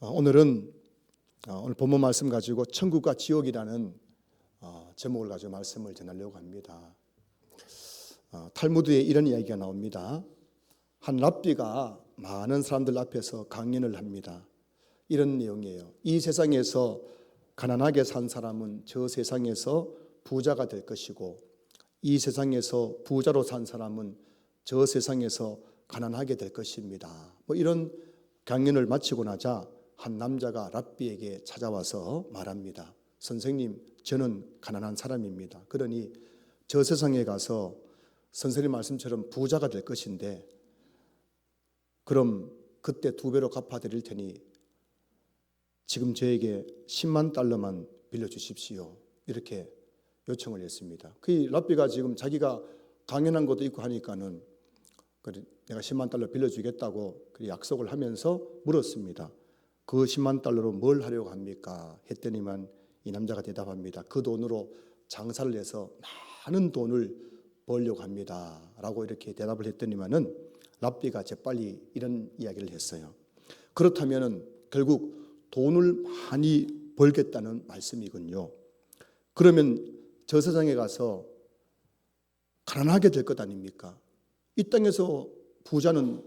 오늘은 오늘 본문 말씀 가지고 천국과 지옥이라는 제목을 가지고 말씀을 전하려고 합니다. 탈무드에 이런 이야기가 나옵니다. 한 랍비가 많은 사람들 앞에서 강연을 합니다. 이런 내용이에요. 이 세상에서 가난하게 산 사람은 저 세상에서 부자가 될 것이고, 이 세상에서 부자로 산 사람은 저 세상에서 가난하게 될 것입니다. 이런 강연을 마치고 나자 한 남자가 랍비에게 찾아와서 말합니다. 선생님, 저는 가난한 사람입니다. 그러니 저 세상에 가서 선생님 말씀처럼 부자가 될 것인데, 그럼 그때 2배로 갚아드릴 테니 지금 저에게 10만 달러만 빌려주십시오. 이렇게 요청을 했습니다. 그 랍비가 지금 자기가 강연한 것도 있고 하니까는 내가 10만 달러 빌려주겠다고 약속을 하면서 물었습니다. 그 10만 달러로 뭘 하려고 합니까? 했더니만 이 남자가 대답합니다. 그 돈으로 장사를 해서 많은 돈을 벌려고 합니다. 라고 이렇게 대답을 했더니만은 랍비가 재빨리 이런 이야기를 했어요. 그렇다면은 결국 돈을 많이 벌겠다는 말씀이군요. 그러면 저 세상에 가서 가난하게 될 것 아닙니까? 이 땅에서 부자는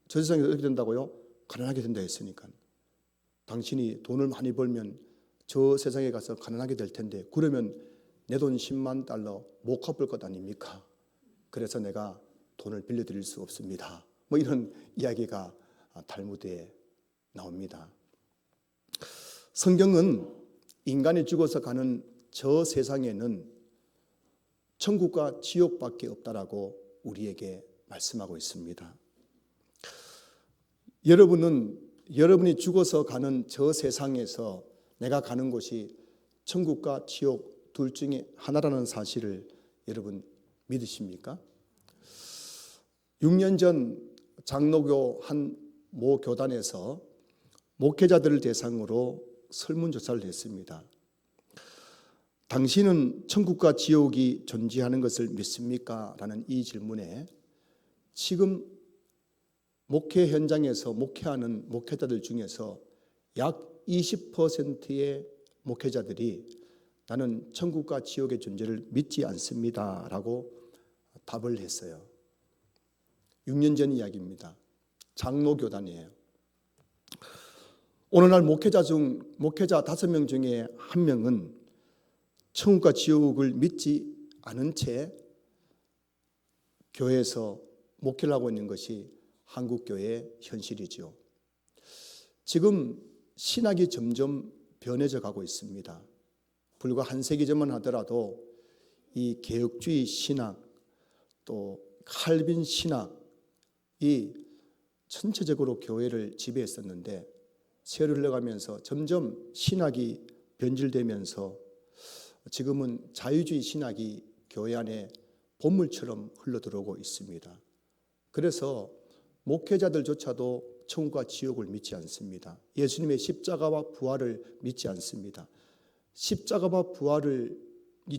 저 세상에서 어떻게 된다고요? 가난하게 된다 했으니까. 당신이 돈을 많이 벌면 저 세상에 가서 가난하게 될 텐데, 그러면 내 돈 10만 달러 못 갚을 것 아닙니까? 그래서 내가 돈을 빌려드릴 수 없습니다. 이런 이야기가 탈무드에 나옵니다. 성경은 인간이 죽어서 가는 저 세상에는 천국과 지옥밖에 없다라고 우리에게 말씀하고 있습니다. 여러분이 죽어서 가는 저 세상에서 내가 가는 곳이 천국과 지옥 둘 중에 하나라는 사실을 여러분 믿으십니까? 6년 전 장로교 한 모 교단에서 목회자들을 대상으로 설문조사를 했습니다. 당신은 천국과 지옥이 존재하는 것을 믿습니까? 라는 이 질문에 지금 목회 현장에서 목회하는 목회자들 중에서 약 20%의 목회자들이 나는 천국과 지옥의 존재를 믿지 않습니다 라고 답을 했어요. 6년 전 이야기입니다. 장로교단이에요. 오늘날 목회자 5명 중에 1명은 천국과 지옥을 믿지 않은 채 교회에서 목회를 하고 있는 것이 한국교회의 현실이죠. 지금 신학이 점점 변해져 가고 있습니다. 불과 한 세기 전만 하더라도 이 개혁주의 신학, 또 칼빈 신학이 전체적으로 교회를 지배했었는데, 세월이 흘러가면서 점점 신학이 변질되면서 지금은 자유주의 신학이 교회 안에 보물처럼 흘러들어오고 있습니다. 그래서 목회자들조차도 천국과 지옥을 믿지 않습니다. 예수님의 십자가와 부활을 믿지 않습니다. 십자가와 부활이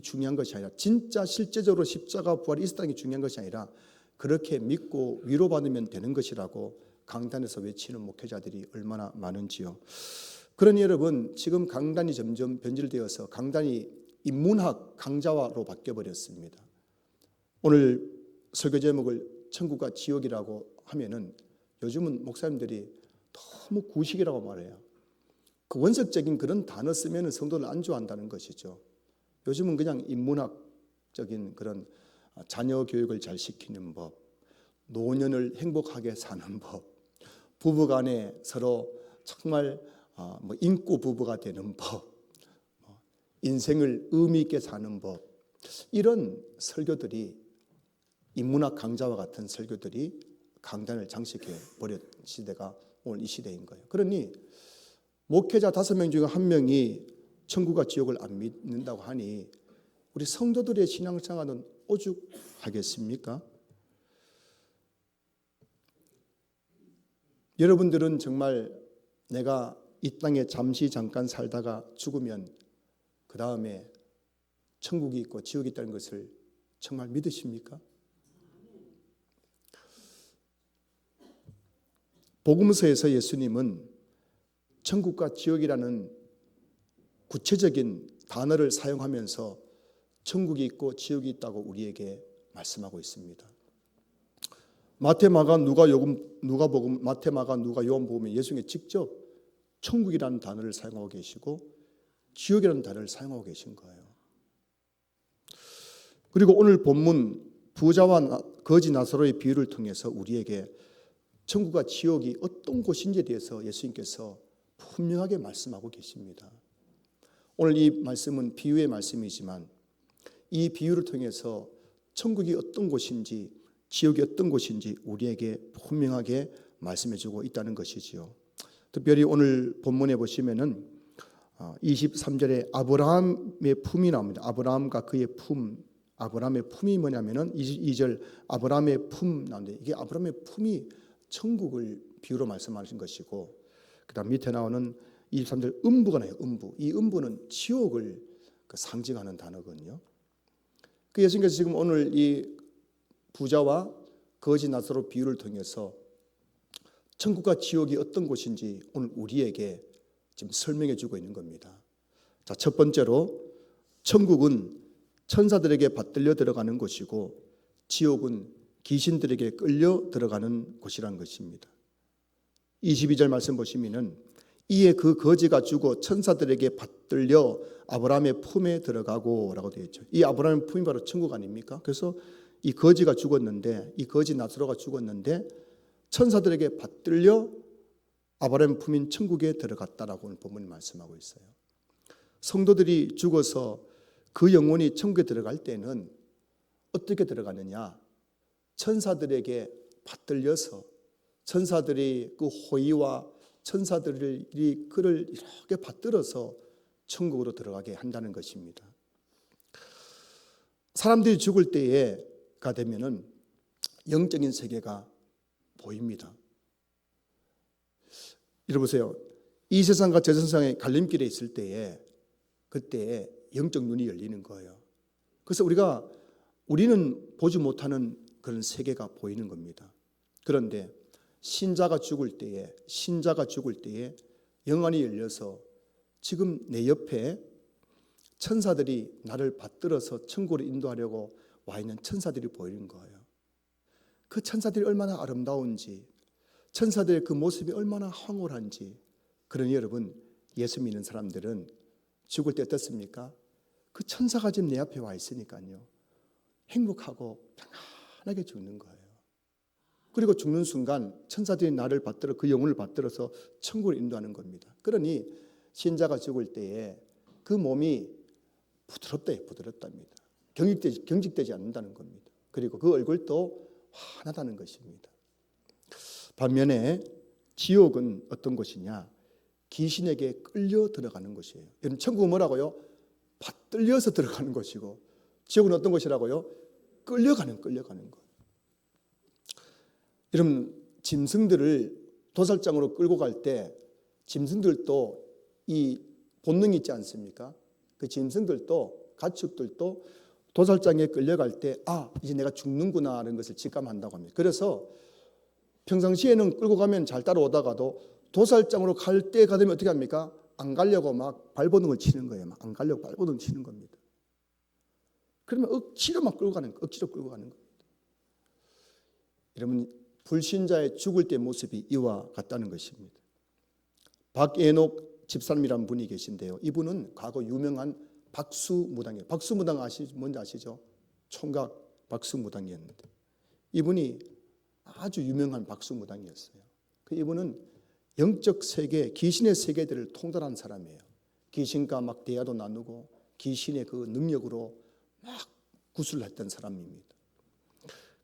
중요한 것이 아니라, 진짜 실제적으로 십자가와 부활이 있었다는 게 중요한 것이 아니라 그렇게 믿고 위로받으면 되는 것이라고 강단에서 외치는 목회자들이 얼마나 많은지요. 그러니 여러분, 지금 강단이 점점 변질되어서 강단이 인문학 강좌로 바뀌어버렸습니다. 오늘 설교 제목을 천국과 지옥이라고 하면은 요즘은 목사님들이 너무 구식이라고 말해요. 그 원색적인 그런 단어 쓰면 성도를 안 좋아한다는 것이죠. 요즘은 그냥 인문학적인 그런 자녀 교육을 잘 시키는 법, 노년을 행복하게 사는 법, 부부간에 서로 정말 인구 부부가 되는 법, 인생을 의미 있게 사는 법, 이런 설교들이, 인문학 강좌와 같은 설교들이 강단을 장식해 버린 시대가 오늘 이 시대인 거예요. 그러니 목회자 5명 중에 1명이 천국과 지옥을 안 믿는다고 하니 우리 성도들의 신앙생활은 오죽하겠습니까? 여러분들은 정말 내가 이 땅에 잠깐 살다가 죽으면 그 다음에 천국이 있고 지옥이 있다는 것을 정말 믿으십니까? 복음서에서 예수님은 천국과 지옥이라는 구체적인 단어를 사용하면서 천국이 있고 지옥이 있다고 우리에게 말씀하고 있습니다. 마태, 마가, 누가복음, 마태, 마가, 누가, 요한복음에 예수님이 직접 천국이라는 단어를 사용하고 계시고 지옥이라는 단어를 사용하고 계신 거예요. 그리고 오늘 본문 부자와 거지 나사로의 비유를 통해서 우리에게 천국과 지옥이 어떤 곳인지에 대해서 예수님께서 분명하게 말씀하고 계십니다. 오늘 이 말씀은 비유의 말씀이지만 이 비유를 통해서 천국이 어떤 곳인지 지옥이 어떤 곳인지 우리에게 분명하게 말씀해주고 있다는 것이지요. 특별히 오늘 본문에 보시면은 23절에 아브라함의 품이 나옵니다. 아브라함과 그의 품, 아브라함의 품이 뭐냐면은 22절 아브라함의 품 나오는데 이게 아브라함의 품이 천국을 비유로 말씀하신 것이고, 그다음 밑에 나오는 23절 음부가 나요. 음부. 이 음부는 지옥을 상징하는 단어거든요. 그 예수님께서 지금 오늘 이 부자와 거지 나사로 비유를 통해서 천국과 지옥이 어떤 곳인지 오늘 우리에게 지금 설명해 주고 있는 겁니다. 자, 첫 번째로 천국은 천사들에게 받들려 들어가는 곳이고 지옥은 귀신들에게 끌려 들어가는 곳이라는 것입니다. 22절 말씀 보시면은 이에 그 거지가 죽어 천사들에게 받들려 아브라함의 품에 들어가고 라고 되어 있죠. 이 아브라함의 품이 바로 천국 아닙니까? 그래서 이 거지가 죽었는데, 이 거지 나사로가 죽었는데 천사들에게 받들려 아브라함의 품인 천국에 들어갔다라고 오늘 본문이 말씀하고 있어요. 성도들이 죽어서 그 영혼이 천국에 들어갈 때는 어떻게 들어가느냐? 천사들에게 받들려서 천사들이 그 호의와 천사들이 그를 이렇게 받들어서 천국으로 들어가게 한다는 것입니다. 사람들이 죽을 때가 되면은 영적인 세계가 보입니다. 이러 보세요. 이 세상과 저 세상의 갈림길에 있을 때에 그때 영적 눈이 열리는 거예요. 그래서 우리는 보지 못하는 그런 세계가 보이는 겁니다. 그런데 신자가 죽을 때에 영안이 열려서 지금 내 옆에 천사들이 나를 받들어서 천국으로 인도하려고 와 있는 천사들이 보이는 거예요. 그 천사들이 얼마나 아름다운지, 천사들의 그 모습이 얼마나 황홀한지. 그러니 여러분, 예수 믿는 사람들은 죽을 때 어떻습니까? 그 천사가 지금 내 앞에 와 있으니까요, 행복하고 편안하게 죽는 거예요. 그리고 죽는 순간 천사들이 나를 받들어 그 영혼을 받들어서 천국으로 인도하는 겁니다. 그러니 신자가 죽을 때에 그 몸이 부드럽답니다. 경직되지 않는다는 겁니다. 그리고 그 얼굴도 환하다는 것입니다. 반면에 지옥은 어떤 곳이냐? 귀신에게 끌려 들어가는 곳이에요. 여러분, 천국은 뭐라고요? 받들려서 들어가는 곳이고, 지옥은 어떤 곳이라고요? 끌려가는 것. 여러분, 짐승들을 도살장으로 끌고 갈 때 짐승들도 이 본능이 있지 않습니까? 그 짐승들도, 가축들도 도살장에 끌려갈 때 이제 내가 죽는구나 하는 것을 직감한다고 합니다. 그래서 평상시에는 끌고 가면 잘 따라오다가도 도살장으로 갈 때가 되면 어떻게 합니까? 안 가려고 막 발버둥을 치는 거예요. 안 가려고 발버둥을 치는 겁니다. 그러면 억지로 끌고 가는 겁니다. 여러분, 불신자의 죽을 때 모습이 이와 같다는 것입니다. 박예녹 집사님이라는 분이 계신데요. 이분은 과거 유명한 박수무당이에요. 박수무당 뭔지 아시죠? 총각 박수무당이었는데 이분이 아주 유명한 박수무당이었어요. 이분은 영적 세계, 귀신의 세계들을 통달한 사람이에요. 귀신과 막 대화도 나누고 귀신의 그 능력으로 막 구술을 했던 사람입니다.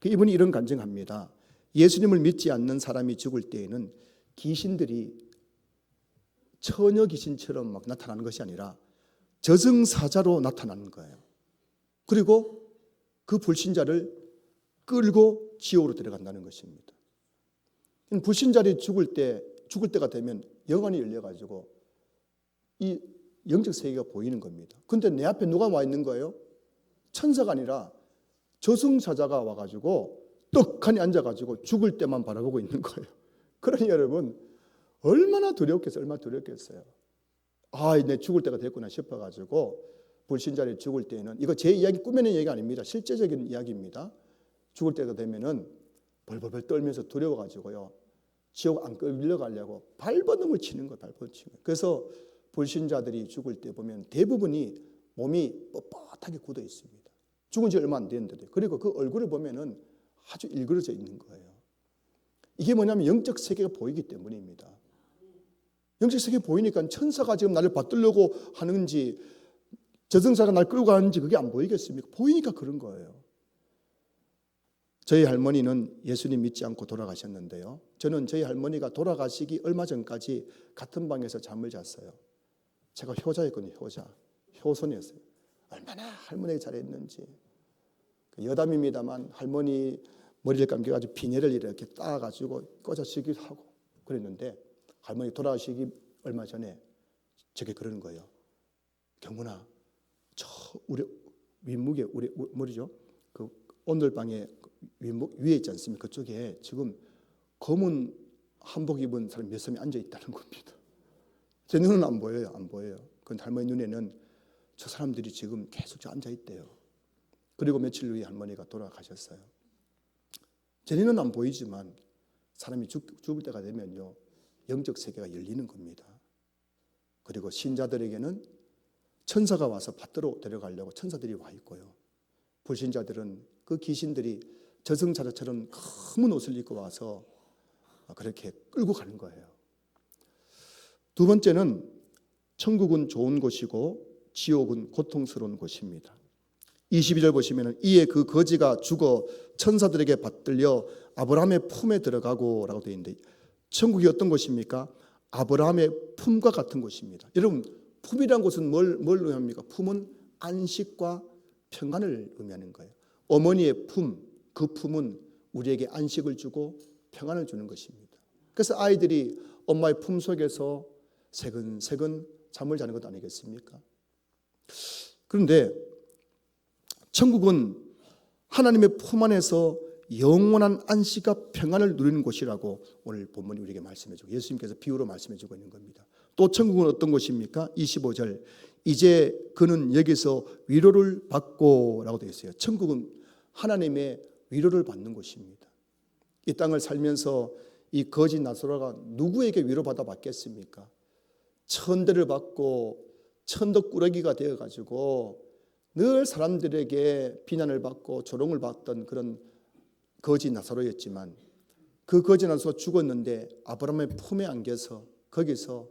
이분이 이런 간증합니다. 예수님을 믿지 않는 사람이 죽을 때에는 귀신들이 처녀 귀신처럼 막 나타나는 것이 아니라 저승사자로 나타나는 거예요. 그리고 그 불신자를 끌고 지옥으로 들어간다는 것입니다. 불신자들이 죽을 때가 되면 영안이 열려가지고 이 영적 세계가 보이는 겁니다. 그런데 내 앞에 누가 와 있는 거예요? 천사가 아니라 저승사자가 와가지고 떡하니 앉아가지고 죽을 때만 바라보고 있는 거예요. 그러니 여러분, 얼마나 두렵겠어요. 얼마나 두렵겠어요. 아, 내 죽을 때가 됐구나 싶어가지고 불신자들이 죽을 때에는, 이거 제 이야기, 꾸며낸 얘기가 아닙니다. 실제적인 이야기입니다. 죽을 때가 되면은 벌벌벌 떨면서 두려워가지고요, 지옥 안 끌려가려고 발버둥을 치는 거예요. 발버둥 치는 거예요. 그래서 불신자들이 죽을 때 보면 대부분이 몸이 뻣뻣하게 굳어 있습니다. 죽은 지 얼마 안 됐는데. 그리고 그 얼굴을 보면은 아주 일그러져 있는 거예요. 이게 뭐냐면 영적 세계가 보이기 때문입니다. 영적 세계 보이니까 천사가 지금 나를 받들려고 하는지 저승사가 날 끌고 가는지 그게 안 보이겠습니까? 보이니까 그런 거예요. 저희 할머니는 예수님 믿지 않고 돌아가셨는데요, 저는 저희 할머니가 돌아가시기 얼마 전까지 같은 방에서 잠을 잤어요. 제가 효자였거든요. 효손이었어요. 얼마나 할머니가 잘했는지. 여담입니다만 할머니 머리를 감겨가지고 비닐을 이렇게 따가지고 꽂아주기도 하고 그랬는데, 할머니 돌아가시기 얼마 전에 저게 그러는 거예요. 경문아, 저 우리 윗목에, 우리 머리죠, 그 온돌방에 윗목 위에 있지 않습니까? 그쪽에 지금 검은 한복 입은 사람 몇 사람이 앉아 있다는 겁니다. 제 눈은 안 보여요. 안 보여요. 그런데 할머니 눈에는 저 사람들이 지금 계속 앉아 있대요. 그리고 며칠 후에 할머니가 돌아가셨어요. 제 눈은 안 보이지만 사람이 죽을 때가 되면요, 영적 세계가 열리는 겁니다. 그리고 신자들에게는 천사가 와서 받들어 데려가려고 천사들이 와 있고요, 불신자들은 그 귀신들이 저승사자처럼 검은 옷을 입고 와서 그렇게 끌고 가는 거예요. 두 번째는 천국은 좋은 곳이고 지옥은 고통스러운 곳입니다. 22절 보시면 이에 그 거지가 죽어 천사들에게 받들려 아브라함의 품에 들어가고 라고 되어 있는데, 천국이 어떤 곳입니까? 아브라함의 품과 같은 곳입니다. 여러분, 품이란 곳은 뭘 의미합니까? 품은 안식과 평안을 의미하는 거예요. 어머니의 품, 그 품은 우리에게 안식을 주고 평안을 주는 것입니다. 그래서 아이들이 엄마의 품 속에서 새근새근 잠을 자는 것 아니겠습니까? 그런데 천국은 하나님의 품 안에서 영원한 안식과 평안을 누리는 곳이라고 오늘 본문이 우리에게 말씀해주고, 예수님께서 비유로 말씀해주고 있는 겁니다. 또 천국은 어떤 곳입니까? 25절, 이제 그는 여기서 위로를 받고 라고 되어 있어요. 천국은 하나님의 위로를 받는 곳입니다. 이 땅을 살면서 이 거지 나사로가 누구에게 위로받아 받겠습니까? 천대를 받고 천덕꾸러기가 되어가지고 늘 사람들에게 비난을 받고 조롱을 받던 그런 거지 나사로였지만, 그 거지 나사로가 죽었는데 아브라함의 품에 안겨서 거기서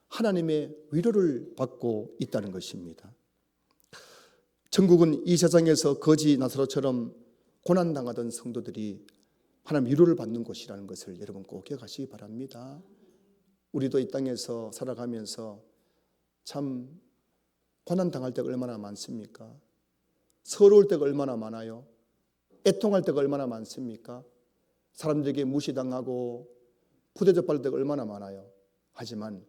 하나님의 위로를 받고 있다는 것입니다. 천국은 이 세상에서 거지 나사로처럼 고난당하던 성도들이 하나님 위로를 받는 곳이라는 것을 여러분 꼭 기억하시기 바랍니다. 우리도 이 땅에서 살아가면서 참 고난당할 때가 얼마나 많습니까? 서러울 때가 얼마나 많아요? 애통할 때가 얼마나 많습니까? 사람들에게 무시당하고 부대접받을 때가 얼마나 많아요. 하지만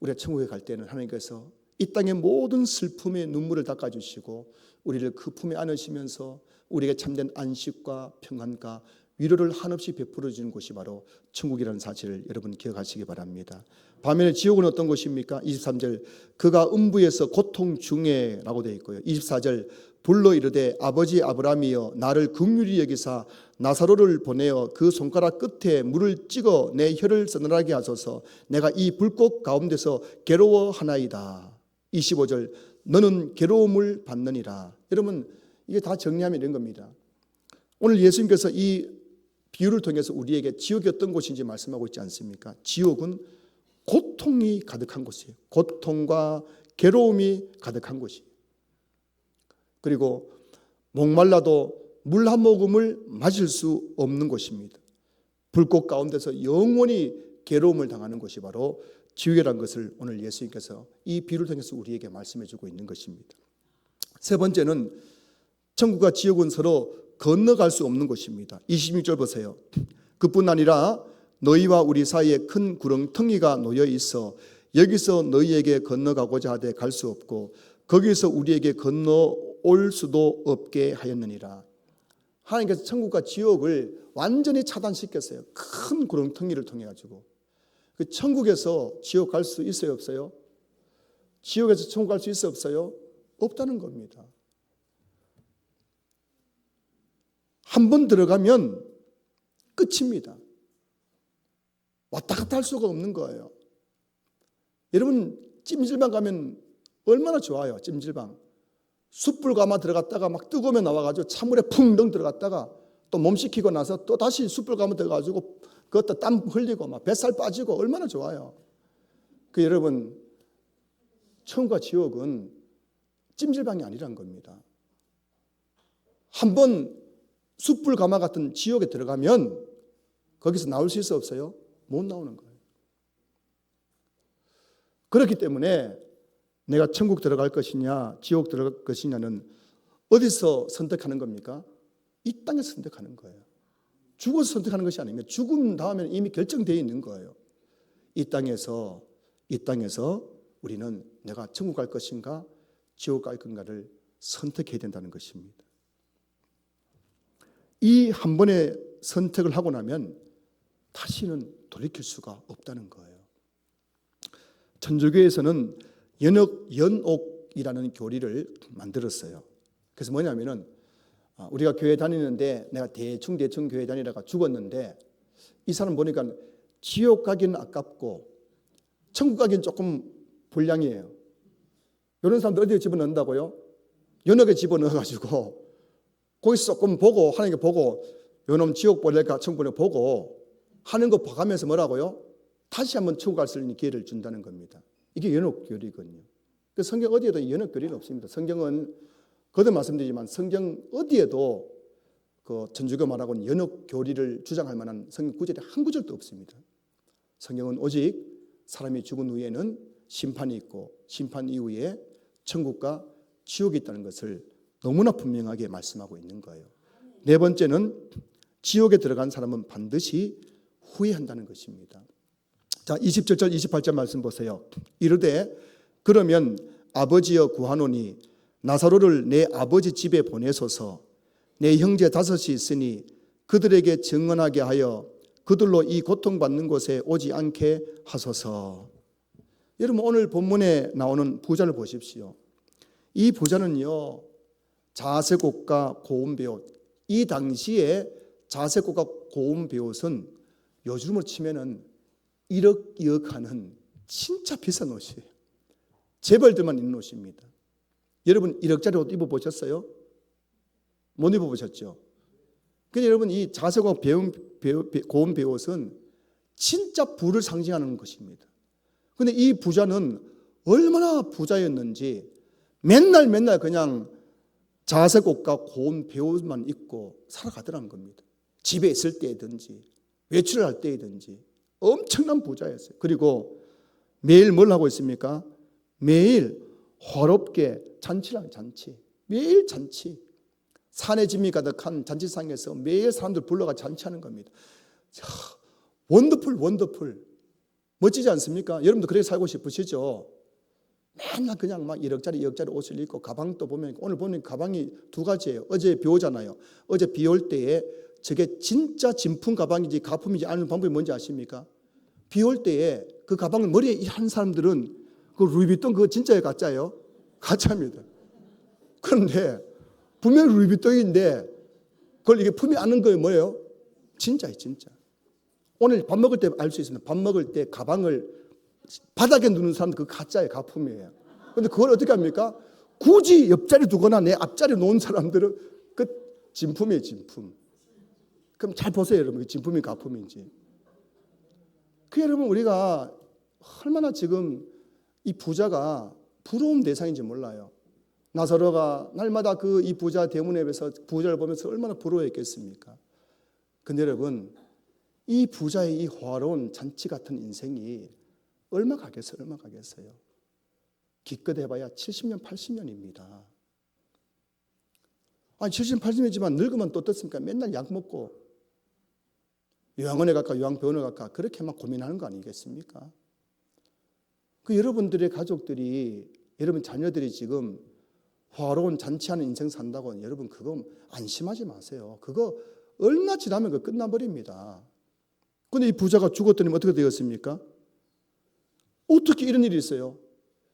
우리가 천국에 갈 때는 하나님께서 이 땅의 모든 슬픔의 눈물을 닦아주시고 우리를 그 품에 안으시면서 우리에게 참된 안식과 평안과 위로를 한없이 베풀어 주는 곳이 바로 천국이라는 사실을 여러분 기억하시기 바랍니다. 반면에 지옥은 어떤 곳입니까? 23절, 그가 음부에서 고통 중에 라고 되어 있고요. 24절, 불러 이르되 아버지 아브라함이여 나를 긍휼히 여기사 나사로를 보내어 그 손가락 끝에 물을 찍어 내 혀를 서늘하게 하소서. 내가 이 불꽃 가운데서 괴로워하나이다. 25절, 너는 괴로움을 받느니라. 여러분, 이게 다 정리하면 이런 겁니다. 오늘 예수님께서 이 비유를 통해서 우리에게 지옥이 어떤 곳인지 말씀하고 있지 않습니까? 지옥은 고통이 가득한 곳이에요. 고통과 괴로움이 가득한 곳이에요. 그리고 목말라도 물 한 모금을 마실 수 없는 곳입니다. 불꽃 가운데서 영원히 괴로움을 당하는 곳이 바로 지옥이라는 것을 오늘 예수님께서 이 비유를 통해서 우리에게 말씀해 주고 있는 것입니다. 세 번째는 천국과 지옥은 서로 건너갈 수 없는 곳입니다. 26절 보세요. 그뿐 아니라 너희와 우리 사이에 큰 구렁텅이가 놓여 있어 여기서 너희에게 건너가고자 하되 갈 수 없고 거기서 우리에게 건너올 수도 없게 하였느니라. 하나님께서 천국과 지옥을 완전히 차단시켰어요. 큰 구렁텅이를 통해 가지고. 그 천국에서 지옥 갈 수 있어요, 없어요? 지옥에서 천국 갈 수 있어요, 없어요? 없다는 겁니다. 한 번 들어가면 끝입니다. 왔다 갔다 할 수가 없는 거예요. 여러분 찜질방 가면 얼마나 좋아요. 찜질방 숯불 감아 들어갔다가 막 뜨거우면 나와가지고 찬물에 풍덩 들어갔다가 또 몸 식히고 나서 또 다시 숯불 감아 들어가지고 그것도 땀 흘리고 막 뱃살 빠지고 얼마나 좋아요. 그 여러분 천국과 지옥은 찜질방이 아니란 겁니다. 한번 숯불 감아 같은 지옥에 들어가면 거기서 나올 수 있어 없어요? 못 나오는 거예요. 그렇기 때문에 내가 천국 들어갈 것이냐 지옥 들어갈 것이냐는 어디서 선택하는 겁니까? 이 땅에서 선택하는 거예요. 죽어서 선택하는 것이 아니면 죽음 다음에는 이미 결정되어 있는 거예요. 이 땅에서 우리는 내가 천국 갈 것인가 지옥 갈 건가를 선택해야 된다는 것입니다. 이 한 번의 선택을 하고 나면 다시는 돌이킬 수가 없다는 거예요. 천주교에서는 연옥이라는 교리를 만들었어요. 그래서 뭐냐면은 우리가 교회 다니는데 내가 대충 교회 다니다가 죽었는데 이 사람 보니까 지옥 가기는 아깝고 천국 가기는 조금 불량이에요. 이런 사람들 어디에 집어넣는다고요? 연옥에 집어넣어가지고 거기서 조금 보고 하나님께 보고 요놈 지옥 보낼까 천국 보낼까 보고 하는 거 봐가면서 뭐라고요? 다시 한번 천국 갈 수 있는 기회를 준다는 겁니다. 이게 연옥교리거든요. 그 성경 어디에도 연옥교리는 없습니다. 성경은 거듭 말씀드리지만 성경 어디에도 그 천주교 말하고는 연옥교리를 주장할 만한 성경 구절이 한 구절도 없습니다. 성경은 오직 사람이 죽은 후에는 심판이 있고 심판 이후에 천국과 지옥이 있다는 것을 너무나 분명하게 말씀하고 있는 거예요. 네 번째는 지옥에 들어간 사람은 반드시 후회한다는 것입니다. 자, 27절 28절 말씀 보세요. 이르되 그러면 아버지여 구하노니 나사로를 내 아버지 집에 보내소서. 내 형제 5이 있으니 그들에게 증언하게 하여 그들로 이 고통받는 곳에 오지 않게 하소서. 여러분 오늘 본문에 나오는 부자를 보십시오. 이 부자는요 자색옷과 고운 베옷, 이 당시에 자색옷과 고운 베옷은 요즘으로 치면은 1억, 2억 하는 진짜 비싼 옷이에요. 재벌들만 입는 옷입니다. 여러분 1억짜리 옷 입어보셨어요? 못 입어보셨죠? 근데 여러분 이 자색옷 고운 베옷은 진짜 부를 상징하는 것입니다. 근데 이 부자는 얼마나 부자였는지 맨날 그냥 자색옷과 고운 베옷만 입고 살아가더라는 겁니다. 집에 있을 때든지 외출을 할 때든지 엄청난 부자였어요. 그리고 매일 뭘 하고 있습니까? 매일 화롭게 잔치랑 잔치, 매일 잔치. 산의 짐이 가득한 잔치상에서 매일 사람들 불러가 잔치하는 겁니다. 원더풀. 멋지지 않습니까? 여러분도 그렇게 살고 싶으시죠? 맨날 그냥 막 1억짜리 2억짜리 옷을 입고 가방도 보면 오늘 보면 가방이 2가지예요. 어제 비 오잖아요. 어제 비 올 때에 저게 진짜 진품 가방인지 가품인지 아는 방법이 뭔지 아십니까? 비 올 때에 그 가방을 머리에 한 사람들은 그 루이비통 그거 진짜예요, 가짜예요? 가짜입니다. 그런데 분명히 루이비통인데 그걸 이게 품이 아는 거예요, 뭐예요? 진짜예요, 진짜. 오늘 밥 먹을 때 알 수 있습니다. 밥 먹을 때 가방을 바닥에 두는 사람들 그 가짜예요, 가품이에요. 그런데 그걸 어떻게 합니까? 굳이 옆자리 두거나 내 앞자리 놓은 사람들은 그 진품이에요, 진품. 그럼 잘 보세요, 여러분. 진품이 가품인지. 그 여러분 우리가 얼마나 지금 이 부자가 부러움 대상인지 몰라요. 나사로가 날마다 그 이 부자 대문에 서 부자를 보면서 얼마나 부러워했겠습니까? 근데 여러분 이 부자의 이 화로운 잔치 같은 인생이 얼마 가겠어요? 기껏 해봐야 70년, 80년입니다. 아니 70년, 80년이지만 늙으면 또 어떻습니까? 맨날 약 먹고 요양원에 갈까 요양병원에 갈까 그렇게 막 고민하는 거 아니겠습니까? 그 여러분들의 가족들이 여러분 자녀들이 지금 화로운 잔치하는 인생 산다고 여러분 그거 안심하지 마세요. 그거 얼마 지나면 그거 끝나버립니다. 근데 이 부자가 죽었더니 어떻게 되었습니까? 어떻게 이런 일이 있어요?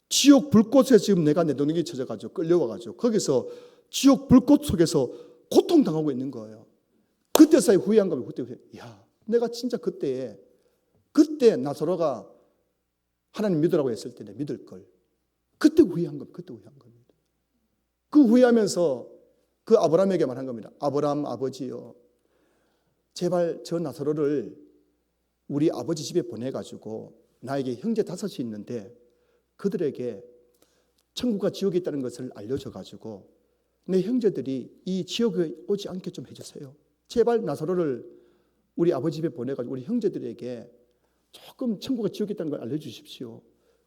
지옥 불꽃에 지금 내가 내 동력이 쳐져가지고 끌려와가지고 거기서 지옥 불꽃 속에서 고통당하고 있는 거예요. 그때서야 후회한 거예요. 그때 후회. 야, 내가 진짜 그때 나사로가 하나님 믿으라고 했을 때 내가 믿을 걸. 그때 후회한 겁니다. 그때 후회한 겁니다. 그 후회하면서 그 아브라함에게 말한 겁니다. 아브라함 아버지요, 제발 저 나사로를 우리 아버지 집에 보내가지고 나에게 형제 5이 있는데 그들에게 천국과 지옥이 있다는 것을 알려줘가지고 내 형제들이 이 지옥에 오지 않게 좀 해주세요. 제발 나사로를 우리 아버지 집에 보내가지고 우리 형제들에게 조금 천국과 지옥이 있다는 걸 알려주십시오.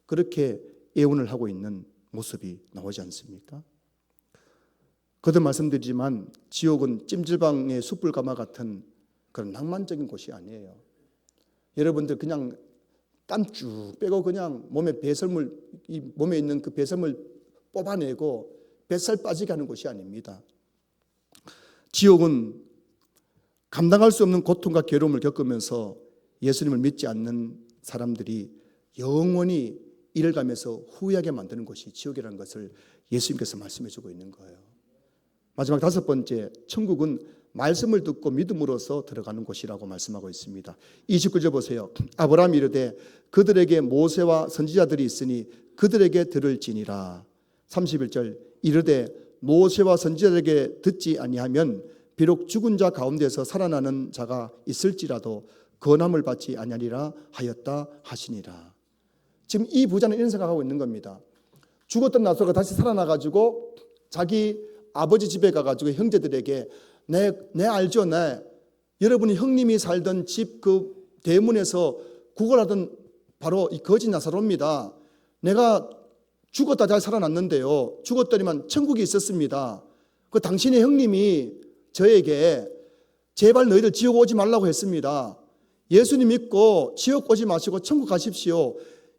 그렇게 애원을 하고 있는 모습이 나오지 않습니까? 거듭 말씀드리지만 지옥은 찜질방의 숯불가마 같은 그런 낭만적인 곳이 아니에요. 여러분들 그냥 땀 쭉 빼고 그냥 몸에 있는 그 배설물 뽑아내고 뱃살 빠지게 하는 곳이 아닙니다. 지옥은 감당할 수 없는 고통과 괴로움을 겪으면서 예수님을 믿지 않는 사람들이 영원히 이를 가면서 후회하게 만드는 곳이 지옥이라는 것을 예수님께서 말씀해 주고 있는 거예요. 마지막 5번째, 천국은 말씀을 듣고 믿음으로써 들어가는 곳이라고 말씀하고 있습니다. 29절 보세요. 아브라함이 이르되 그들에게 모세와 선지자들이 있으니 그들에게 들을지니라. 31절 이르되 모세와 선지자들에게 듣지 아니하면 비록 죽은 자 가운데서 살아나는 자가 있을지라도 건함을 받지 아니하리라 하였다 하시니라. 지금 이 부자는 이런 생각하고 있는 겁니다. 죽었던 나사로가 다시 살아나가지고 자기 아버지 집에 가가지고 형제들에게 내 알죠? 여러분이 형님이 살던 집 그 대문에서 구걸하던 바로 이 거지 나사로입니다. 내가 죽었다 다시 살아났는데요. 죽었더니만 천국이 있었습니다. 그 당신의 형님이 저에게 제발 너희들 지옥 오지 말라고 했습니다. 예수님 믿고 지옥 오지 마시고 천국 가십시오.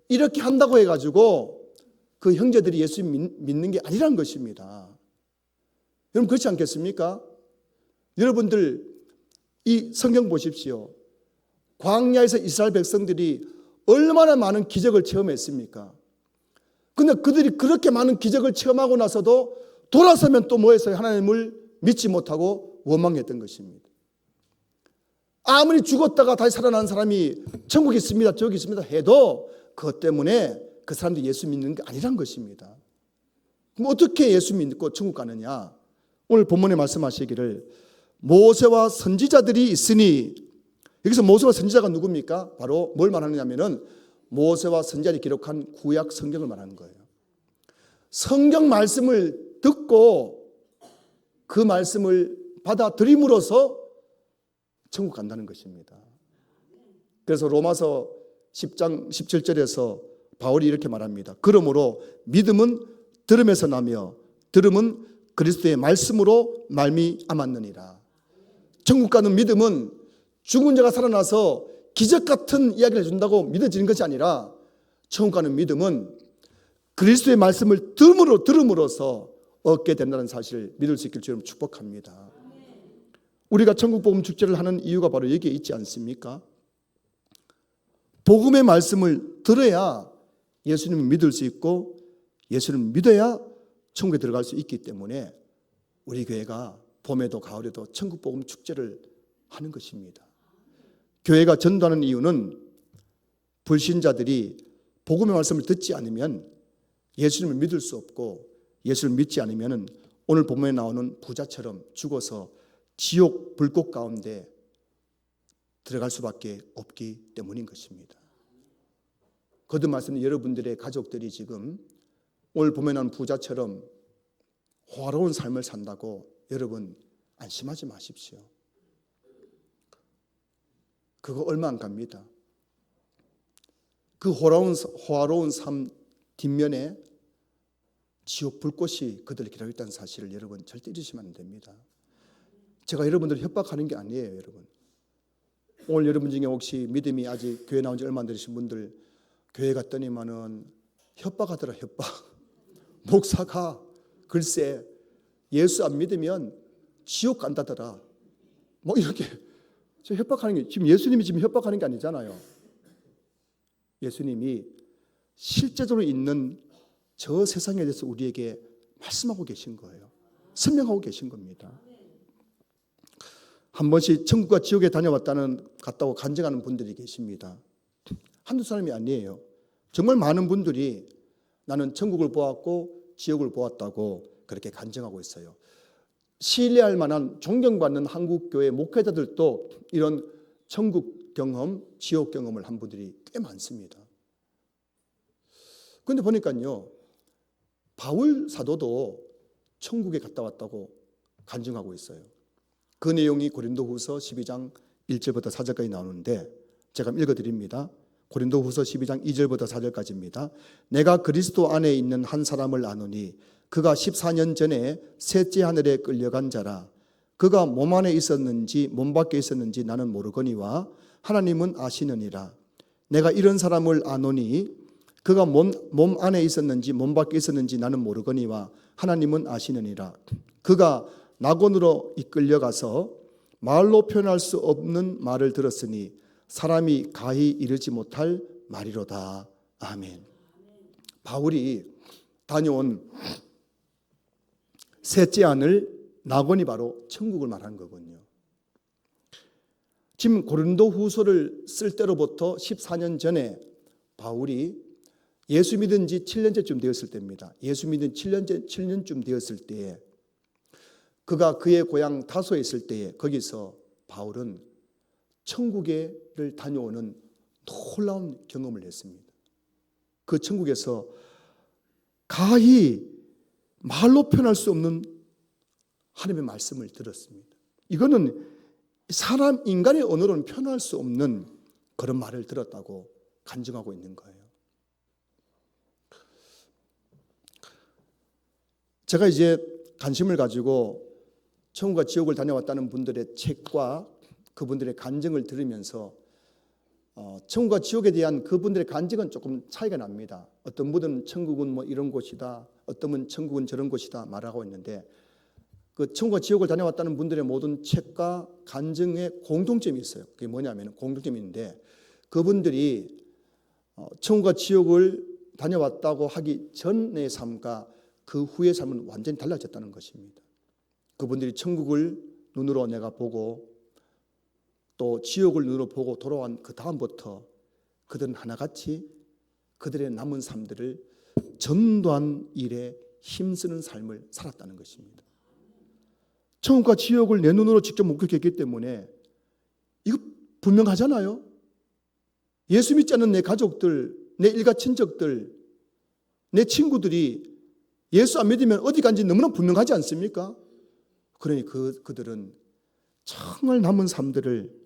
이렇게 한다고 해가지고 그 형제들이 예수님 믿는 게 아니라는 것입니다. 여러분 그렇지 않겠습니까? 여러분들 이 성경 보십시오. 광야에서 이스라엘 백성들이 얼마나 많은 기적을 체험했습니까? 근데 그들이 그렇게 많은 기적을 체험하고 나서도 돌아서면 또 뭐 했어요? 하나님을 믿지 못하고 원망했던 것입니다. 아무리 죽었다가 다시 살아난 사람이 천국이 있습니다, 저기 있습니다 해도 그것 때문에 그 사람들이 예수 믿는 게 아니란 것입니다. 그럼 어떻게 예수 믿고 천국 가느냐? 오늘 본문에 말씀하시기를 모세와 선지자들이 있으니, 여기서 모세와 선지자가 누굽니까? 바로 뭘 말하느냐면은 모세와 선지자들이 기록한 구약 성경을 말하는 거예요. 성경 말씀을 듣고 그 말씀을 받아들임으로써 천국 간다는 것입니다. 그래서 로마서 10장 17절에서 바울이 이렇게 말합니다. 그러므로 믿음은 들음에서 나며 들음은 그리스도의 말씀으로 말미암았느니라. 천국 가는 믿음은 죽은 자가 살아나서 기적 같은 이야기를 해준다고 믿어지는 것이 아니라 천국 가는 믿음은 그리스도의 말씀을 들음으로써 얻게 된다는 사실을 믿을 수 있길 주님 축복합니다. 우리가 천국복음 축제를 하는 이유가 바로 여기에 있지 않습니까? 복음의 말씀을 들어야 예수님을 믿을 수 있고 예수님을 믿어야 천국에 들어갈 수 있기 때문에 우리 교회가 봄에도 가을에도 천국복음 축제를 하는 것입니다. 교회가 전도하는 이유는 불신자들이 복음의 말씀을 듣지 않으면 예수님을 믿을 수 없고 예수를 믿지 않으면 오늘 본문에 나오는 부자처럼 죽어서 지옥 불꽃 가운데 들어갈 수밖에 없기 때문인 것입니다. 거듭 말씀은 여러분들의 가족들이 지금 오늘 본문에 나오는 부자처럼 호화로운 삶을 산다고 여러분 안심하지 마십시오. 그거 얼마 안 갑니다. 그 호화로운 삶 뒷면에 지옥 불꽃이 그들을 기다리고 있다는 사실을 여러분 절대 잊으시면 안 됩니다. 제가 여러분들을 협박하는 게 아니에요, 여러분. 오늘 여러분 중에 혹시 믿음이 아직 교회 나온 지 얼마 안 되신 분들 교회 갔더니만은 협박하더라, 협박. 목사가 글쎄 예수 안 믿으면 지옥 간다더라. 뭐 이렇게 협박하는 게 지금 예수님이 지금 협박하는 게 아니잖아요. 예수님이 실제적으로 있는 저 세상에 대해서 우리에게 말씀하고 계신 거예요. 설명하고 계신 겁니다. 한 번씩 천국과 지옥에 갔다고 간증하는 분들이 계십니다. 한두 사람이 아니에요. 정말 많은 분들이 나는 천국을 보았고 지옥을 보았다고 그렇게 간증하고 있어요. 신뢰할 만한 존경받는 한국교회 목회자들도 이런 천국 경험, 지옥 경험을 한 분들이 꽤 많습니다. 그런데 보니까요, 바울 사도도 천국에 갔다 왔다고 간증하고 있어요. 그 내용이 고린도후서 12장 1절부터 4절까지 나오는데 제가 읽어드립니다. 고린도후서 12장 2절부터 4절까지입니다. 내가 그리스도 안에 있는 한 사람을 아노니 그가 14년 전에 셋째 하늘에 끌려간 자라. 그가 몸 안에 있었는지 몸 밖에 있었는지 나는 모르거니와 하나님은 아시느니라. 내가 이런 사람을 아노니 그가 몸 안에 있었는지 몸 밖에 있었는지 나는 모르거니와 하나님은 아시느니라. 그가 낙원으로 이끌려가서 말로 표현할 수 없는 말을 들었으니 사람이 가히 이르지 못할 말이로다. 아멘. 바울이 다녀온 셋째 하늘 낙원이 바로 천국을 말하는 거군요. 지금 고린도후서를 쓸 때로부터 14년 전에 바울이 예수 믿은 지 7년째쯤 되었을 때입니다. 예수 믿은 7년쯤 되었을 때에 그가 그의 고향 다소에 있을 때에 거기서 바울은 천국에를 다녀오는 놀라운 경험을 했습니다. 그 천국에서 가히 말로 표현할 수 없는 하나님의 말씀을 들었습니다. 이거는 인간의 언어로는 표현할 수 없는 그런 말을 들었다고 간증하고 있는 거예요. 제가 이제 관심을 가지고 천국과 지옥을 다녀왔다는 분들의 책과 그분들의 간증을 들으면서 천국과 지옥에 대한 그분들의 간증은 조금 차이가 납니다. 어떤 분들은 천국은 뭐 이런 곳이다, 어떤 분은 천국은 저런 곳이다 말하고 있는데 그 천국과 지옥을 다녀왔다는 분들의 모든 책과 간증에 공통점이 있어요. 그게 뭐냐면 공통점이 있는데 그분들이 천국과 지옥을 다녀왔다고 하기 전의 삶과 그 후의 삶은 완전히 달라졌다는 것입니다. 그분들이 천국을 눈으로 내가 보고 또 지옥을 눈으로 보고 돌아온 그 다음부터 그들은 하나같이 그들의 남은 삶들을 전도한 일에 힘쓰는 삶을 살았다는 것입니다. 천국과 지옥을 내 눈으로 직접 목격했기 때문에 이거 분명하잖아요. 예수 믿지 않는 내 가족들, 내 일가 친척들, 내 친구들이 예수 안 믿으면 어디 간지 너무나 분명하지 않습니까? 그러니 그들은 정말 남은 삶들을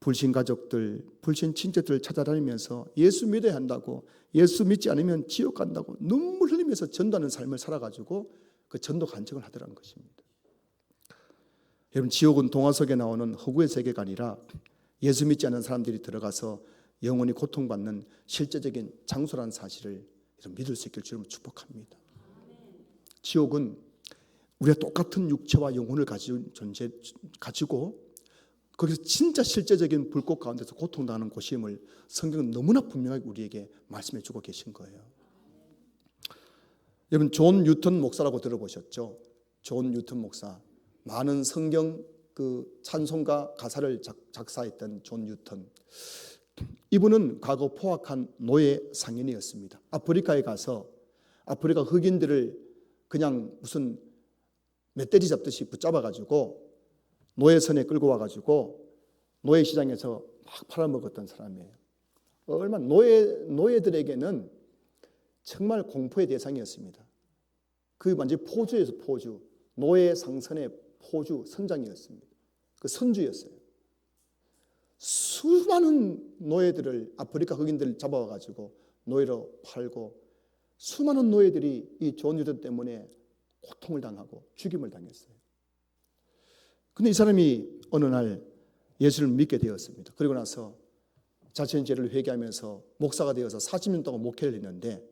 불신 가족들, 불신 친척들 찾아다니면서 예수 믿어야 한다고, 예수 믿지 않으면 지옥 간다고 눈물 흘리면서 전도하는 삶을 살아가지고 그 전도 간증을 하더라는 것입니다. 여러분, 지옥은 동화 속에 나오는 허구의 세계가 아니라 예수 믿지 않는 사람들이 들어가서 영원히 고통받는 실제적인 장소라는 사실을 믿을 수 있길 주님을 축복합니다. 지옥은 우리가 똑같은 육체와 영혼을 가지고 거기서 진짜 실제적인 불꽃 가운데서 고통당하는 곳임을 성경은 너무나 분명하게 우리에게 말씀해 주고 계신 거예요. 여러분, 존 뉴턴 목사라고 들어보셨죠? 존 뉴턴 목사, 많은 성경 그 찬송가 가사를 작사했던 존 뉴턴. 이분은 과거 포악한 노예 상인이었습니다. 아프리카에 가서 아프리카 흑인들을 그냥 무슨 멧돼지 잡듯이 붙잡아가지고 노예선에 끌고 와가지고 노예시장에서 막 팔아먹었던 사람이에요. 얼마나 노예들에게는 정말 공포의 대상이었습니다. 그 완전히 포주에서 포주, 노예 상선의 포주 선장이었습니다. 그 선주였어요. 수많은 노예들을 아프리카 흑인들을 잡아와가지고 노예로 팔고 수많은 노예들이 이 존 뉴턴 때문에 고통을 당하고 죽임을 당했어요. 근데 이 사람이 어느 날 예수를 믿게 되었습니다. 그리고 나서 자신의 죄를 회개하면서 목사가 되어서 40년 동안 목회를 했는데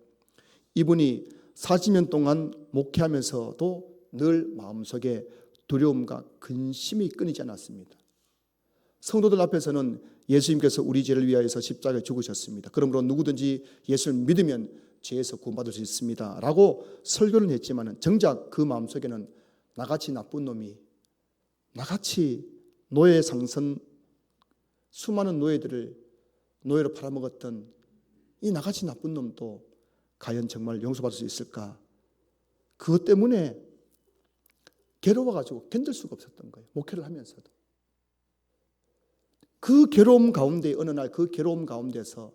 이분이 40년 동안 목회하면서도 늘 마음속에 두려움과 근심이 끊이지 않았습니다. 성도들 앞에서는 예수님께서 우리 죄를 위하여서 십자가에 죽으셨습니다. 그러므로 누구든지 예수를 믿으면 죄에서 구원받을 수 있습니다 라고 설교를 했지만 정작 그 마음속에는 나같이 나쁜 놈이, 나같이 노예 상선, 수많은 노예들을 노예로 팔아먹었던 이 나같이 나쁜 놈도 과연 정말 용서받을 수 있을까? 그것 때문에 괴로워가지고 견딜 수가 없었던 거예요. 목회를 하면서도. 그 괴로움 가운데 어느 날 그 괴로움 가운데서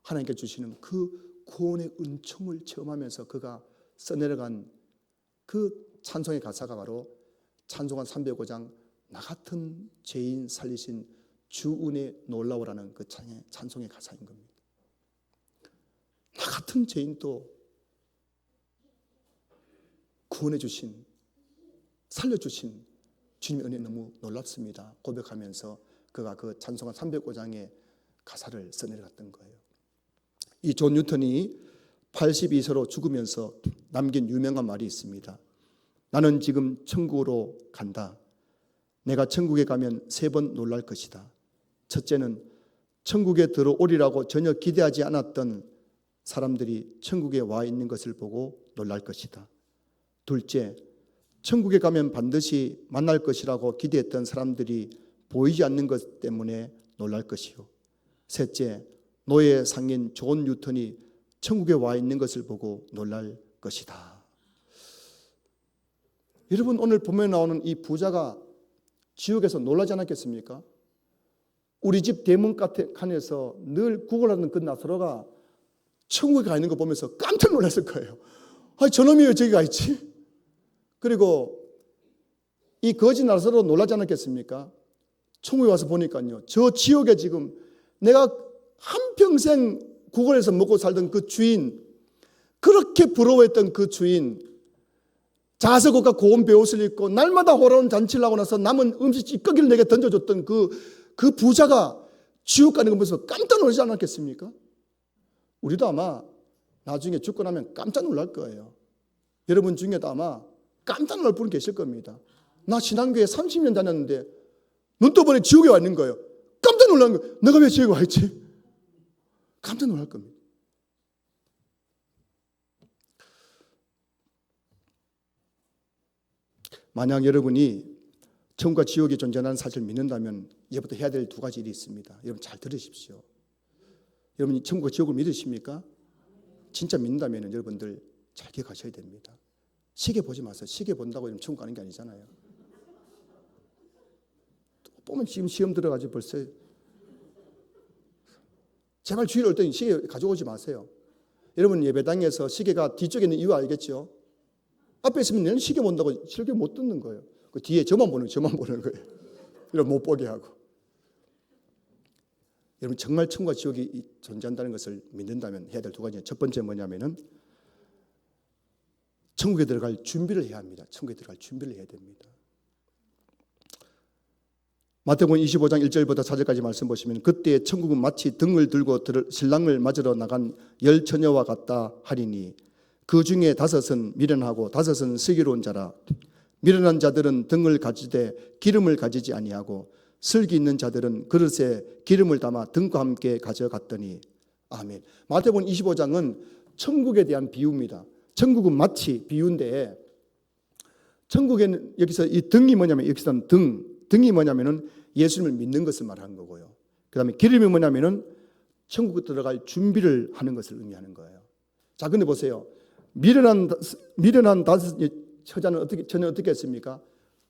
하나님께 주시는 그 구원의 은총을 체험하면서 그가 써내려간 그 찬송의 가사가 바로 찬송한 305장 나 같은 죄인 살리신 주 은혜 놀라워라는 그 찬송의 가사인 겁니다. 나 같은 죄인도 구원해 주신, 살려주신 주님의 은혜 너무 놀랍습니다 고백하면서 그가 그 찬송한 305장의 가사를 써내려갔던 거예요. 이 존 뉴턴이 82세로 죽으면서 남긴 유명한 말이 있습니다. 나는 지금 천국으로 간다. 내가 천국에 가면 3번 놀랄 것이다. 첫째는 천국에 들어오리라고 전혀 기대하지 않았던 사람들이 천국에 와 있는 것을 보고 놀랄 것이다. 둘째, 천국에 가면 반드시 만날 것이라고 기대했던 사람들이 보이지 않는 것 때문에 놀랄 것이요. 셋째, 노예 상인 존 뉴턴이 천국에 와 있는 것을 보고 놀랄 것이다. 여러분, 오늘 본문에 나오는 이 부자가 지옥에서 놀라지 않았겠습니까? 우리 집 대문간에서 늘 구걸하는 그 나사로가 천국에 가 있는 거 보면서 깜짝 놀랐을 거예요. 아니, 저놈이 왜 저기 가 있지? 그리고 이 거지 나사로 놀라지 않았겠습니까? 천국에 와서 보니까요, 저 지옥에 지금 내가 한평생 구걸해서 먹고 살던 그 주인, 그렇게 부러워했던 그 주인, 자석옷과 고운 베옷을 입고 날마다 호라운 잔치를 하고 나서 남은 음식 찌꺼기를 내게 던져줬던 그 부자가 지옥 가는 거 보면서 깜짝 놀라지 않았겠습니까? 우리도 아마 나중에 죽고 나면 깜짝 놀랄 거예요. 여러분 중에도 아마 깜짝 놀랄 분 계실 겁니다. 나 신앙교회 30년 다녔는데 눈 떠보니 지옥에 와 있는 거예요. 깜짝 놀란 거예요. 내가 왜 지옥에 와 있지? 깜짝 놀랄 겁니다. 만약 여러분이 천국과 지옥이 존재하는 사실을 믿는다면 이제부터 해야 될 2가지 일이 있습니다. 여러분 잘 들으십시오. 여러분이 천국과 지옥을 믿으십니까? 진짜 믿는다면 여러분들 잘 기억하셔야 됩니다. 시계 보지 마세요. 시계 본다고 여러분 천국 가는 게 아니잖아요. 또 보면 지금 시험 들어가지고 벌써. 제발 주일 올 때 시계 가져오지 마세요. 여러분 예배당에서 시계가 뒤쪽에 있는 이유 알겠죠? 앞에 있으면 시계 본다고 실제 못 듣는 거예요. 그 뒤에 저만 보는 거예요. 이런 못 보게 하고. 여러분 정말 천국과 지옥이 존재한다는 것을 믿는다면 해야 될 2가지. 첫 번째 뭐냐면은 천국에 들어갈 준비를 해야 합니다. 천국에 들어갈 준비를 해야 됩니다. 마태복음 25장 1절부터 4절까지 말씀 보시면 그때 천국은 마치 등을 들고 신랑을 맞으러 나간 10처녀와 같다 하리니 그 중에 5은 미련하고 5은 슬기로운 자라. 미련한 자들은 등을 가지되 기름을 가지지 아니하고 슬기 있는 자들은 그릇에 기름을 담아 등과 함께 가져갔더니. 아멘. 마태복음 25장은 천국에 대한 비유입니다. 천국은 마치 비유인데 천국에는 여기서 이 등이 뭐냐면 여기서는 등이 뭐냐면은 예수님을 믿는 것을 말하는 거고요. 그다음에 기름이 뭐냐면은 천국에 들어갈 준비를 하는 것을 의미하는 거예요. 자, 근데 보세요. 미련한 5 처녀는 어떻게 했습니까?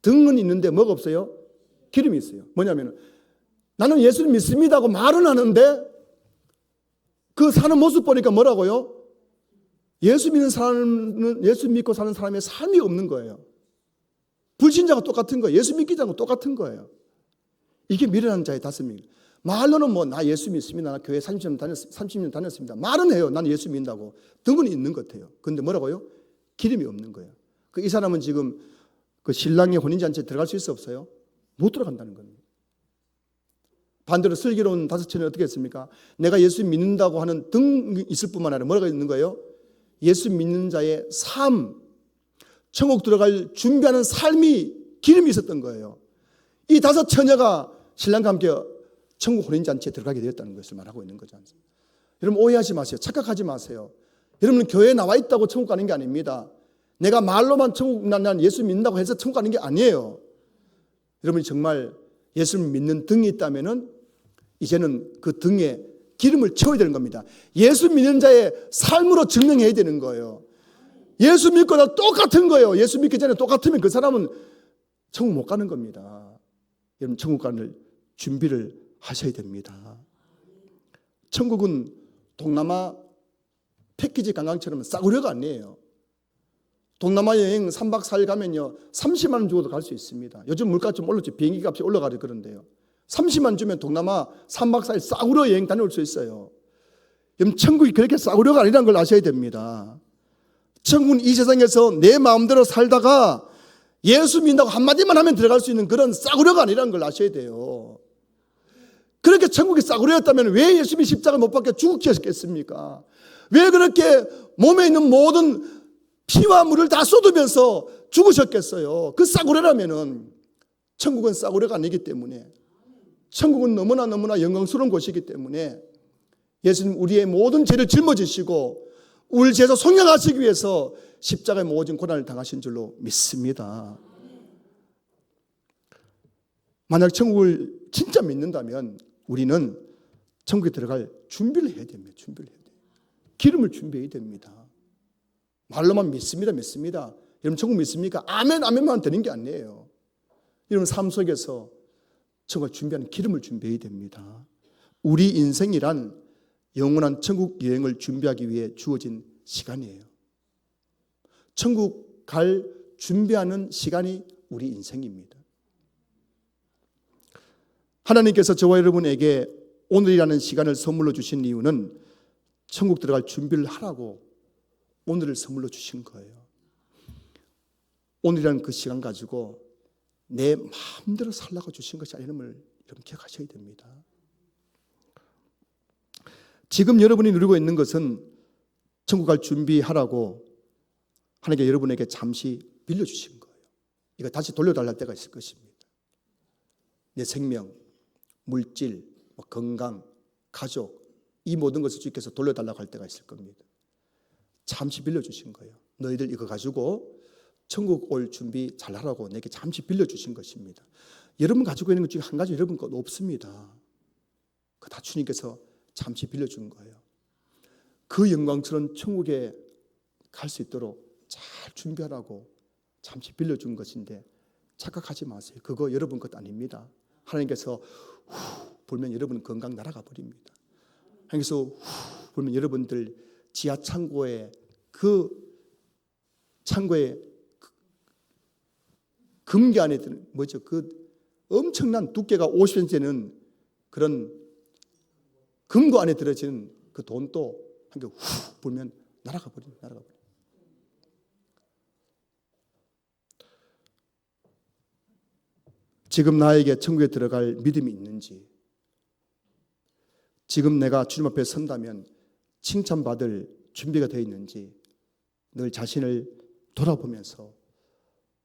등은 있는데 뭐가 없어요? 기름이 있어요. 뭐냐면은 나는 예수를 믿습니다고 말은 하는데 그 사는 모습 보니까 뭐라고요? 예수 믿고 사는 사람의 삶이 없는 거예요. 불신자가 똑같은 거예요. 예수 믿기 전과 똑같은 거예요. 이게 미련한 자의 5명. 말로는 뭐 나 예수 믿습니다. 나 교회 30년 다녔습니다. 말은 해요. 나는 예수 믿는다고. 등은 있는 것 같아요. 그런데 뭐라고요? 기름이 없는 거예요. 이 사람은 지금 그 신랑의 혼인잔치에 들어갈 수 있어 없어요? 못 들어간다는 겁니다. 반대로 슬기로운 5처녀는 어떻게 했습니까? 내가 예수 믿는다고 하는 등이 있을 뿐만 아니라 뭐가 있는 거예요? 예수 믿는 자의 삶, 천국 들어갈 준비하는 삶이 기름이 있었던 거예요. 이 5처녀가 신랑과 함께 천국 혼인잔치에 들어가게 되었다는 것을 말하고 있는 거죠. 여러분 오해하지 마세요. 착각하지 마세요. 여러분은 교회에 나와 있다고 천국 가는 게 아닙니다. 내가 말로만 천국 난 예수 믿는다고 해서 천국 가는 게 아니에요. 여러분이 정말 예수를 믿는 등이 있다면은 이제는 그 등에 기름을 채워야 되는 겁니다. 예수 믿는 자의 삶으로 증명해야 되는 거예요. 예수 믿고 나 똑같은 거예요. 예수 믿기 전에 똑같으면 그 사람은 천국 못 가는 겁니다. 여러분 천국 가는 준비를 하셔야 됩니다. 천국은 동남아 패키지 관광처럼 싸구려가 아니에요. 동남아 여행 3박 4일 가면요 30만 원 주고도 갈 수 있습니다. 요즘 물가 좀 올랐죠. 비행기 값이 올라가려 그런데요. 30만 원 주면 동남아 3박 4일 싸구려 여행 다녀올 수 있어요. 여러분 천국이 그렇게 싸구려가 아니라는 걸 아셔야 됩니다. 천국은 이 세상에서 내 마음대로 살다가 예수 믿는다고 한마디만 하면 들어갈 수 있는 그런 싸구려가 아니라는 걸 아셔야 돼요. 그렇게 천국이 싸구려였다면 왜 예수님이 십자가 못 박혀 죽게 하셨겠습니까? 왜 그렇게 몸에 있는 모든 피와 물을 다 쏟으면서 죽으셨겠어요? 그 싸구려라면은 천국은 싸구려가 아니기 때문에 천국은 너무나 영광스러운 곳이기 때문에 예수님 우리의 모든 죄를 짊어지시고 우리 죄에서 속량하시기 위해서 십자가에 모든 고난을 당하신 줄로 믿습니다. 만약 천국을 진짜 믿는다면 우리는 천국에 들어갈 준비를 해야 됩니다. 준비를 해야 돼요. 기름을 준비해야 됩니다. 말로만 믿습니다. 여러분 천국 믿습니까? 아멘만 되는 게 아니에요. 여러분 삶 속에서 천국을 준비하는 기름을 준비해야 됩니다. 우리 인생이란 영원한 천국 여행을 준비하기 위해 주어진 시간이에요. 천국 갈 준비하는 시간이 우리 인생입니다. 하나님께서 저와 여러분에게 오늘이라는 시간을 선물로 주신 이유는 천국 들어갈 준비를 하라고 오늘을 선물로 주신 거예요. 오늘이라는 그 시간 가지고 내 마음대로 살라고 주신 것이 아님을 여러분 기억하셔야 됩니다. 지금 여러분이 누리고 있는 것은 천국 갈 준비하라고 하나님께 여러분에게 잠시 빌려주신 거예요. 이거 다시 돌려달랄 때가 있을 것입니다. 내 생명, 물질, 건강, 가족 이 모든 것을 주께서 돌려달라고 할 때가 있을 겁니다. 잠시 빌려주신 거예요. 너희들 이거 가지고 천국 올 준비 잘하라고 내게 잠시 빌려주신 것입니다. 여러분 가지고 있는 것 중에 한 가지 여러분 것 없습니다. 그 다 주님께서 잠시 빌려준 거예요. 그 영광스러운 천국에 갈 수 있도록 잘 준비하라고 잠시 빌려준 것인데 착각하지 마세요. 그거 여러분 것 아닙니다. 하나님께서 후 불면 여러분 건강 날아가 버립니다. 하나님께서 후 불면 여러분들 지하 창고에 그 창고에 금괴 안에 드는 뭐죠? 그 엄청난 두께가 50cm 되는 그런 금고 안에 들어지는 그 돈도 한 개 후 불면 날아가 버립니다. 날아가 버립니다. 지금 나에게 천국에 들어갈 믿음이 있는지, 지금 내가 주님 앞에 선다면 칭찬받을 준비가 되어 있는지 늘 자신을 돌아보면서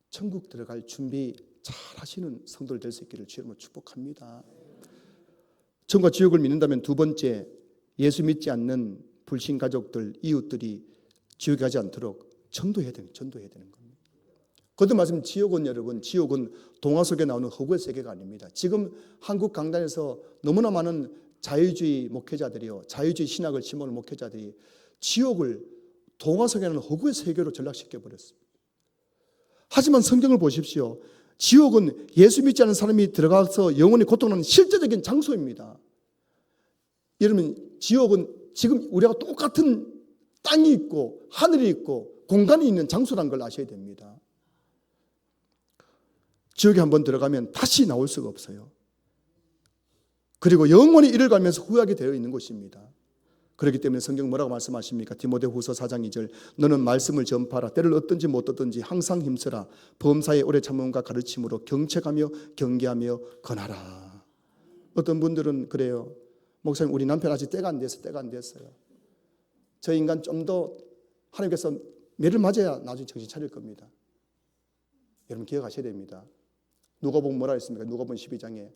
천국 들어갈 준비 잘 하시는 성도들 될 수 있기를 주님으로 축복합니다. 천국과 지옥을 믿는다면 두 번째, 예수 믿지 않는 불신 가족들, 이웃들이 지옥에 가지 않도록 전도해야 되는 겁니다. 거듭 말씀 지옥은 여러분, 지옥은 동화 속에 나오는 허구의 세계가 아닙니다. 지금 한국 강단에서 너무나 많은 자유주의 목회자들이요, 자유주의 신학을 심어놓은 목회자들이 지옥을 동화 속에 나오는 허구의 세계로 전락시켜 버렸습니다. 하지만 성경을 보십시오. 지옥은 예수 믿지 않는 사람이 들어가서 영원히 고통하는 실제적인 장소입니다. 여러분, 지옥은 지금 우리가 똑같은 땅이 있고 하늘이 있고 공간이 있는 장소라는 걸 아셔야 됩니다. 지옥에 한번 들어가면 다시 나올 수가 없어요. 그리고 영원히 이를 가면서 후회하게 되어 있는 곳입니다. 그렇기 때문에 성경 뭐라고 말씀하십니까? 디모데후서 4장 2절 너는 말씀을 전파하라. 때를 어떤지 못 어떤지 항상 힘쓰라. 범사에 오래 참음과 가르침으로 경책하며 경계하며 권하라. 어떤 분들은 그래요. 목사님 우리 남편 아직 때가 안 됐어요. 저 인간 좀 더 하나님께서 매를 맞아야 나중에 정신 차릴 겁니다. 여러분 기억하셔야 됩니다. 누가복음 뭐라 했습니까? 누가복음 12장에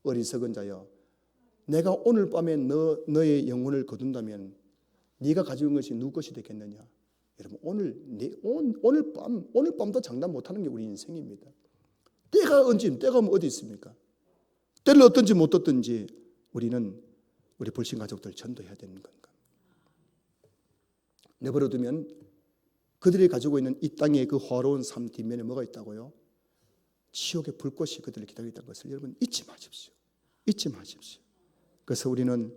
어리석은 자여, 내가 오늘 밤에 너의 영혼을 거둔다면 네가 가지고 있는 것이 누구 것이 되겠느냐. 여러분, 오늘 밤도 장담 못하는 게 우리 인생입니다. 때가 어디 있습니까? 때를 어떤지 못 어떤지 우리는 우리 불신 가족들 전도해야 되는 건가. 내버려두면 그들이 가지고 있는 이 땅의 그 화로운 삶 뒷면에 뭐가 있다고요? 지옥의 불꽃이 그들을 기다리고 있다는 것을 여러분 잊지 마십시오. 잊지 마십시오. 그래서 우리는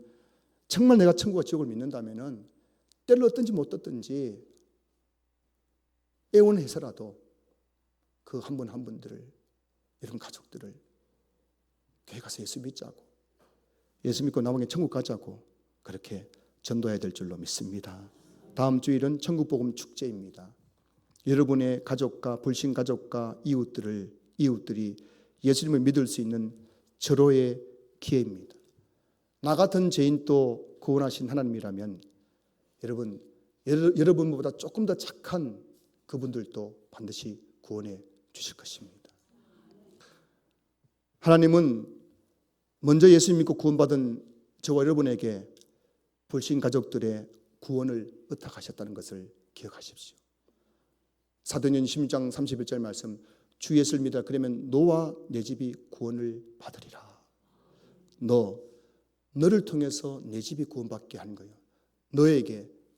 정말 내가 천국과 지옥을 믿는다면은 때를 어떤지 못 어떤지 애원해서라도 그 한 분 한 분들을, 여러분 가족들을 교회 가서 예수 믿자고, 예수 믿고 나중에 천국 가자고 그렇게 전도해야 될 줄로 믿습니다. 다음 주일은 천국복음 축제입니다. 여러분의 가족과 불신 가족과 이웃들이 예수님을 믿을 수 있는 절호의 기회입니다. 나 같은 죄인도 구원하신 하나님이라면 여러분보다 조금 더 착한 그분들도 반드시 구원해 주실 것입니다. 하나님은 먼저 예수 믿고 구원받은 저와 여러분에게 불신 가족들의 구원을 의탁하셨다는 것을 기억하십시오. 사도행전 16장 31절 말씀, 주 예수를 믿으라 그러면 너와 내 집이 구원을 받으리라. 너를 통해서 내 집이 구원받게 한 거예요.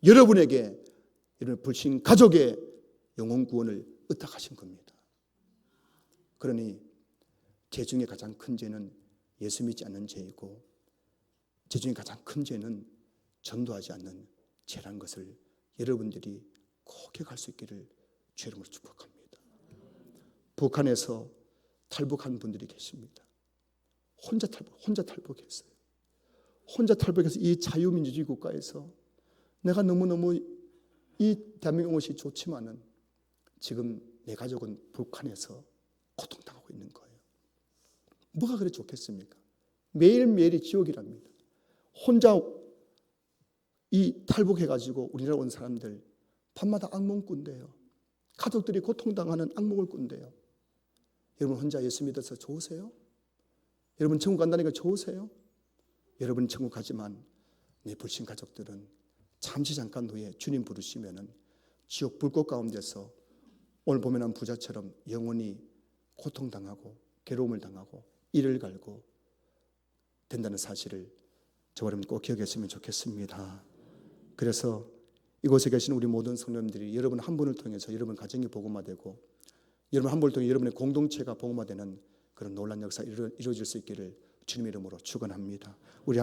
여러분에게 이런 불신 가족의 영혼 구원을 의탁하신 겁니다. 그러니 죄 중에 가장 큰 죄는 예수 믿지 않는 죄이고, 죄 중에 가장 큰 죄는 전도하지 않는 죄라는 것을 여러분들이 꼭 기억할 수 있기를 주의 이름으로 축복합니다. 북한에서 탈북한 분들이 계십니다. 혼자 탈북했어요. 혼자 탈북해서 이 자유민주주의 국가에서 내가 너무너무 이 대한민국 것이 좋지만은 지금 내 가족은 북한에서 고통당하고 있는 거예요. 뭐가 그래 좋겠습니까? 매일매일이 지옥이랍니다. 혼자 이 탈북해가지고 우리나라 온 사람들 밤마다 악몽 꾼대요. 가족들이 고통당하는 악몽을 꾼대요. 여러분 혼자 예수 믿어서 좋으세요? 여러분 천국 간다니까 좋으세요? 여러분 천국 가지만 내 불신 가족들은 잠시 잠깐 후에 주님 부르시면은 지옥 불꽃 가운데서 오늘 보면은 부자처럼 영원히 고통당하고 괴로움을 당하고 이를 갈고 된다는 사실을 저와 여러분 꼭 기억했으면 좋겠습니다. 그래서 이곳에 계신 우리 모든 성도님들이 여러분 한 분을 통해서 여러분 가정이 복음화되고 여러분 한 분을 통해 여러분의 공동체가 복음화되는 그런 놀라운 역사 이루어질 수 있기를 주님의 이름으로 축원합니다. 우리